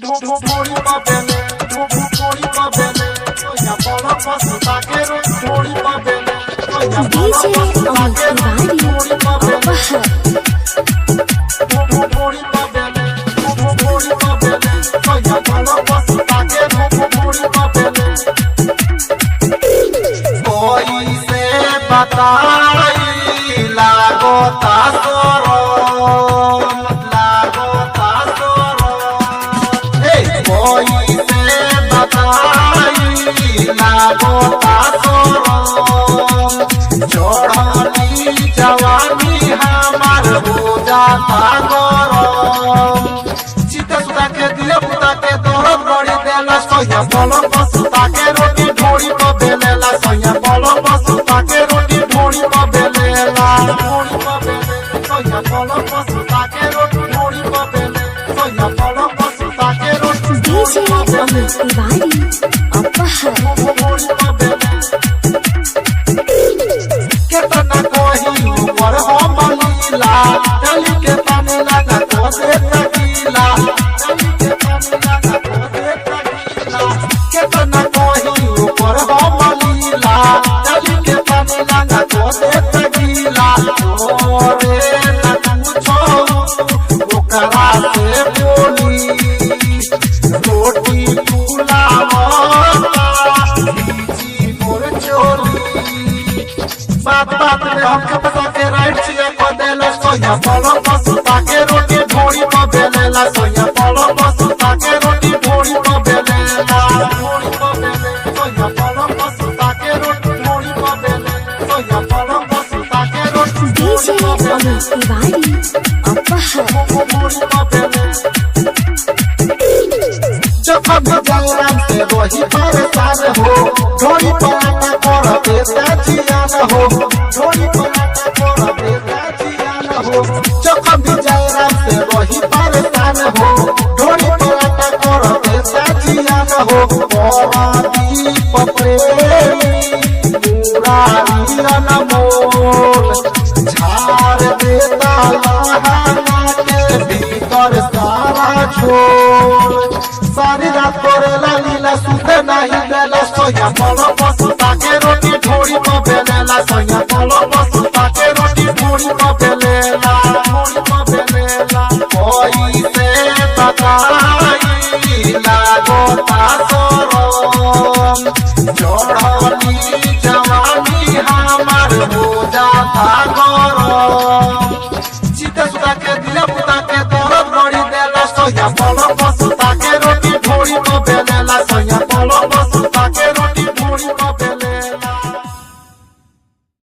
ढोड़ी पबेले ढोड़ी पबेले या बोलो पसंदा के ढोड़ी पबेले या बोलो पसंदा के ढोड़ी पबेले ढोड़ी पबेले या बोलो पसंदा के ढोड़ी पबेले कोई से बताई लागो तासरो चढ़ली जवानी हमार हो जाता गरम चिता सुता के दिल पुता के दरद गड़ी देला सोया बोलो पसुता के रोटी ढोड़ी को बेलेला सोया बोलो पसुता के रोटी ढोड़ी को बेलेला ढोड़ी को बेले सोया बोलो पसुता के रोटी ढोड़ी को बेले सोया बोलो पसुता के रोटी डीजे अमित तिवारी अपहर ढोड़ी को बेले केतना कोही ऊपर हम लीला डाली के पानी लगा तो दे तकीला डाली के पानी लगा तो दे तकीला केतना कोही ऊपर हम लीला डाली के पानी लगा तो दे तकीला ओरे ना पूछो ओकरा से बोली रोटी फुलावा जी मोर चोली बात में हम पता के राइट छिया को देला सोया बोलो पसुता के रोटी ढोड़ी को बेलेला सोया बोलो पसुता के रोटी ढोड़ी को बेलेला ढोड़ी को बेले सोया बोलो पसुता के रोटी ढोड़ी को बेले सोया बोलो पसुता के रोटी डीजे अमित तिवारी अपहर ढोड़ी को बेले जब भी जंगल से वही परेशान हो ढोड़ी पराठा कर देता जियान हो ढोड़ी पराठा कर देता जियान हो जब भी जंगल से वही परेशान हो ढोड़ी पराठा कर देता जियान हो परादी पप्रेमी मुरारी अनमोल झाड़ देता लहाना के भीतर सारा छोड़ सारी रात करेला लीला सुते नहीं देला सोया बोलो पसुता के रोटी ढोड़ी को बेलेला सोया बोलो पसुता के रोटी ढोड़ी को बेलेला ढोड़ी को बेलेला कोई से बताई लागो तासरम चढ़ली जवानी हमार हो जाता गरम चिता सुता के दिल पुता के दरद गड़ी देला सोया बोलो पसुता के रोटी ढोड़ी को बेलेला सोया बोलो